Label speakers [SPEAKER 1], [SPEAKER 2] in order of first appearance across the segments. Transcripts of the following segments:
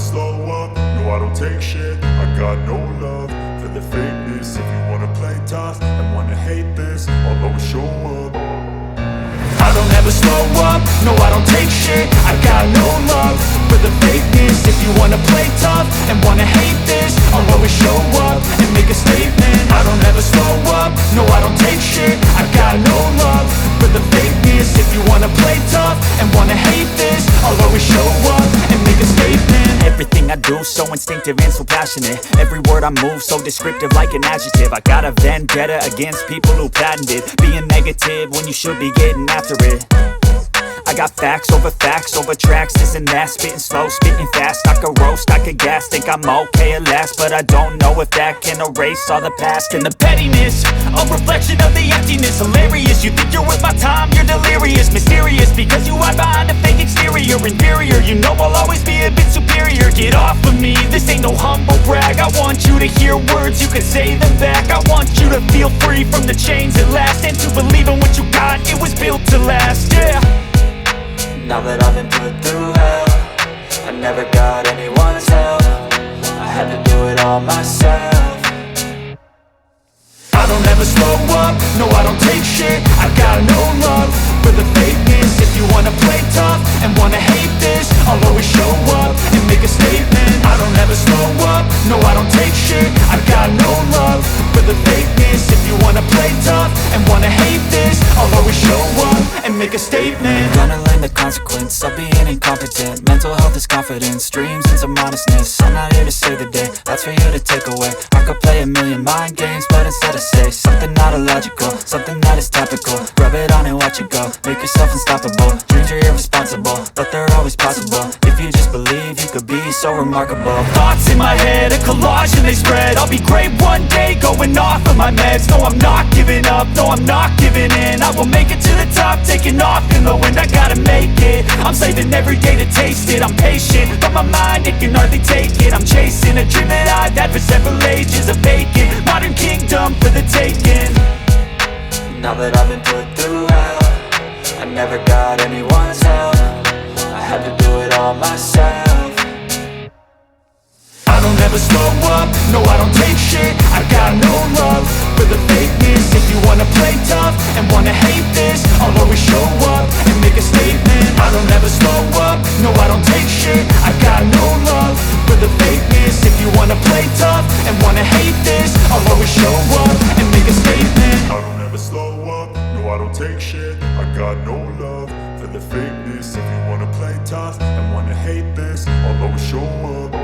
[SPEAKER 1] slow up, no I don't take shit. I got no love for the fakeness. If you wanna play tough and wanna hate this, I'll always show up. I don't ever slow up, no I don't take shit. I got no love for the fakeness. If you wanna play tough and wanna hate this, I'll always show up and make a statement. I don't ever slow up, no I don't take shit. I got no love for the fakeness. If you wanna play tough and wanna hate this, I'll always show up and make a statement.
[SPEAKER 2] Everything I do so instinctive and so passionate. Every word I move so descriptive like an adjective. I got a vendetta against people who patented being negative when you should be getting after it. I got facts over tracks, this and that. Spitting slow, spitting fast. I could roast, I could gas. Think I'm okay at last, but I don't know if that can erase all the past. And the pettiness, a reflection of the emptiness. Hilarious, you think you're worth my time, you're delirious. Mysterious, because you hide behind a fake exterior. Inferior, you know I'll always be a bit superior. Get off of me, this ain't no humble brag. I want you to hear words, you can say them back. I want you to feel free from the chains at last, and to believe in what you got, it was built to last, yeah.
[SPEAKER 3] Now that I've been put through hell, I never got anyone's help. I had to do it all myself.
[SPEAKER 1] I don't ever slow up, no I don't take shit. I got no love for the fakeness. If you wanna play tough and wanna hate this, I'll always show up and make a statement. I don't ever slow up, no I don't take shit. I got no love for the fakeness. If you wanna play tough and wanna hate this, I'll always show up and make a statement.
[SPEAKER 3] Gonna learn the consequence of being incompetent. Mental health is confidence, dreams and some honestness. I'm not here to save the day, that's for you to take away. I could play a million mind games, but instead I say something not illogical, something that is topical. Rub it on and watch it go, make yourself unstoppable. Dreams are irresponsible, but they're always possible. If you just believe, you could be so remarkable.
[SPEAKER 2] Thoughts in my head, a collage and they spread. I'll be great one day, going off of my meds. No, I'm not giving up, no, I'm not giving in. I will make it to the top, taking off in the wind. I gotta make it, I'm saving every day to taste it. I'm patient, but my mind, it can hardly take it. I'm chasing a dream that I've had for several ages. A vacant, modern kingdom for the taking.
[SPEAKER 3] Now that I've been put through hell, I never got anyone's help. I had to do it all myself.
[SPEAKER 1] I don't ever slow up, no I don't take shit. I got no love for the fakeness. If you wanna play tough and wanna hate this, I'll always show up and make a statement. I don't ever slow up, no I don't take shit. I got no love for the fakeness. If you wanna play tough and wanna hate this, I'll always show up and make a statement. I don't ever slow up, no I don't take shit. I got no love for the fakeness. If you wanna play tough and wanna hate this, I'll always show up.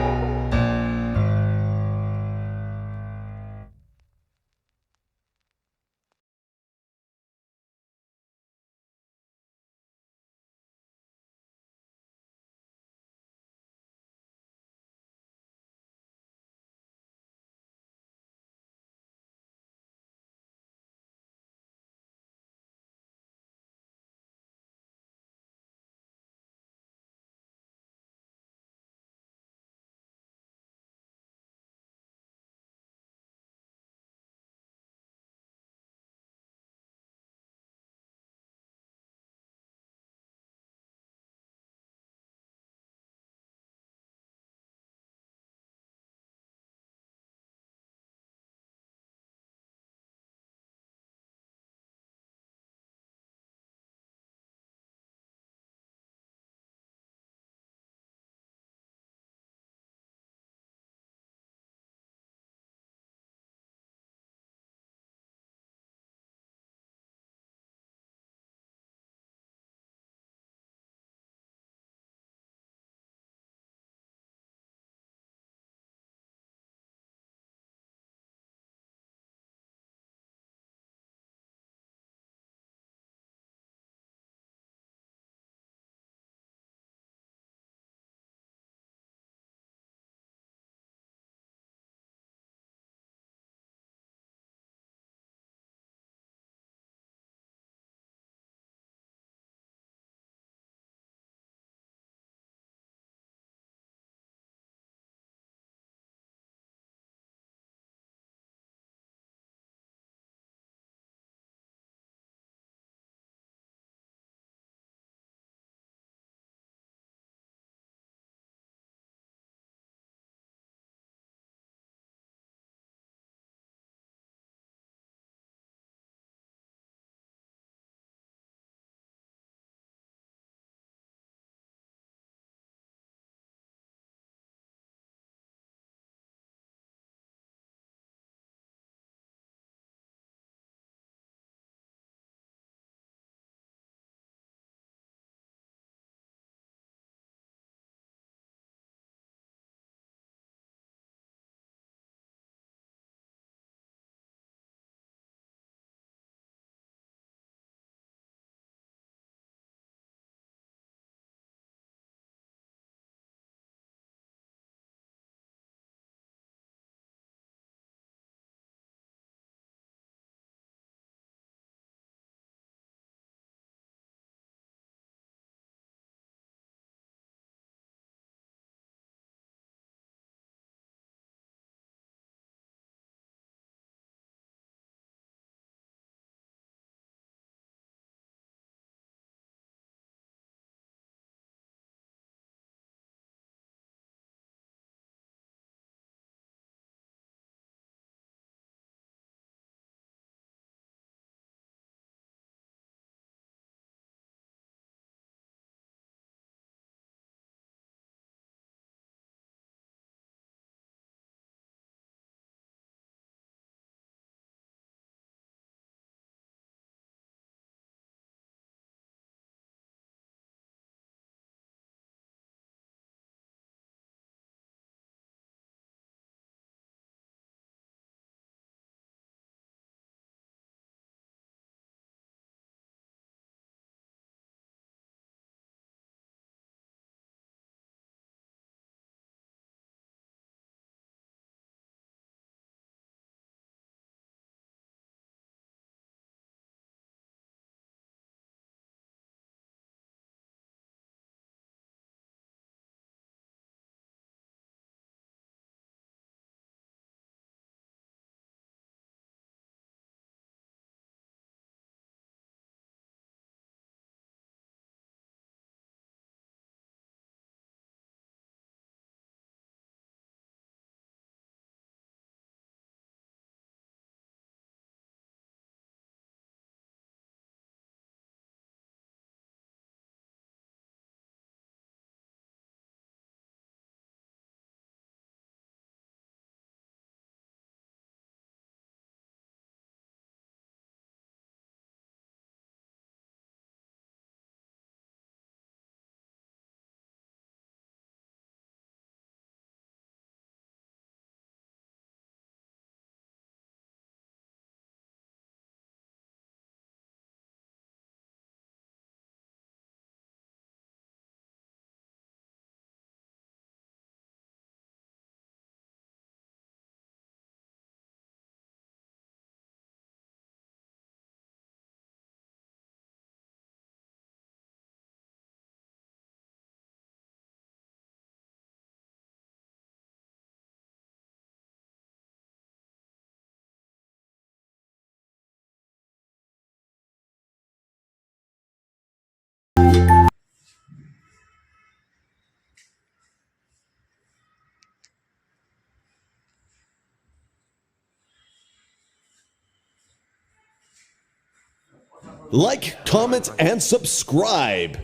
[SPEAKER 4] Like, comment, and subscribe.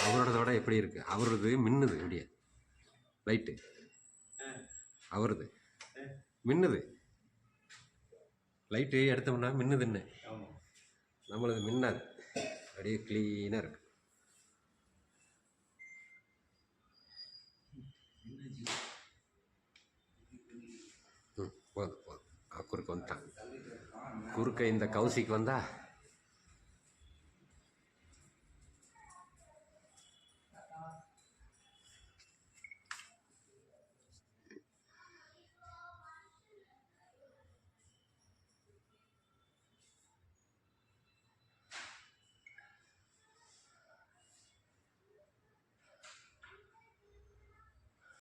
[SPEAKER 5] அவரோட எப்படி இருக்கு? அவரது மின்னுது இப்படியே light, அவரது மின்னுது light எடுத்தோம்னா மின்னுதுன்னு, நம்மளது மின்னாது, அப்படியே க்ளீனாக இருக்கு. போதும் போதும், குறுக்க வந்துட்டான். குறுக்க இந்த கவுசிக்கு வந்தா